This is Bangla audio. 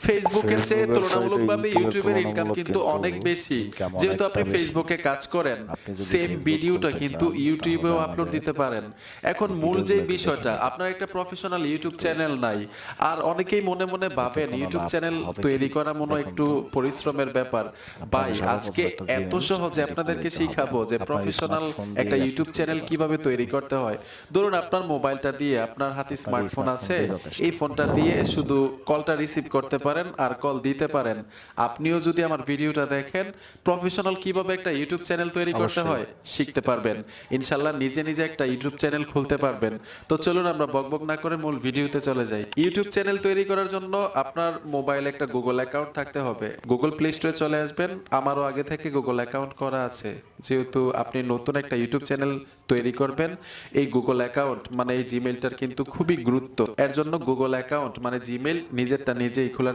ফেসবুকের চেয়ে ফেসবুকের তুলনামূলকভাবে ইউটিউবের ইউটিউবের ইনকাম তুলনামূলক কিন্তু অনেক বেশি। ইনকাম যেহেতু অনেকটা আপনি বেশি। ফেসবুকে কাজ করেন, আপনি যদি সেম ফেসবুক ভিডিওটা খুলতে কিন্তু চান ইউটিউবেও তাহলে আপলোড আমাদের দিতে পারেন। এখন মূল যে ভিডিওগুলো একটু দেখে বিষয়টা, নিন। আপনার একটা প্রফেশনাল ইউটিউব চ্যানেল নাই। আর অনেকেই মনে মনে এতে ভাবেন কোনো ইউটিউব লাভ চ্যানেল হবে কি? তৈরি করা মনে হয় দেখুন একটু তো, পরিশ্রমের ব্যাপার। ভাই আপনাকে সর্বপ্রথম আজকে একটা এত জিমেইল সহজে আইডি খুলে আপনাদেরকে দিতে হবে। শিখাবো যে আপনার প্রফেশনাল স্মার্টফোন একটা দিয়েই আপনি ইউটিউব খুলতে চ্যানেল পারবেন। কিভাবে তৈরি করতে হয়। ধরুন আপনার মোবাইলটা দিয়ে, আপনার হাতে আপনার এই স্মার্টফোন স্মার্টফোন আছে, দিয়ে যথেষ্ট। এই ফোনটা দিয়ে শুধু কলটা রিসিভ করতে পারেন আর কল দিতে পারেন। আপনিও যদি আমার ভিডিওটা দেখেন, প্রফেশনাল কিভাবে একটা ইউটিউব চ্যানেল তৈরি করতে অবশ্যই। হয় শিখতে পারবেন। ইনশাআল্লাহ নিজে নিজে একটা ইউটিউব চ্যানেল খুলতে পারবেন। তো চলুন আমরা বকবক না করে মূল ভিডিওতে চলে যাই। ইউটিউব চ্যানেল তৈরি করার জন্য আপনার মোবাইলে একটা গুগল অ্যাকাউন্ট থাকতে হবে। গুগল প্লে স্টোরে চলে আসবেন। আমারও আগে থেকে গুগল অ্যাকাউন্ট করা আছে। যেহেতু আপনি নতুন একটা ইউটিউব চ্যানেল তৈরি করবেন, এই গুগল অ্যাকাউন্ট মানে এই জিমেইলটার কিন্তু খুবই গুরুত্ব। এর জন্য গুগল অ্যাকাউন্ট মানে জিমেইল নিজেরটা নিজেই খোলার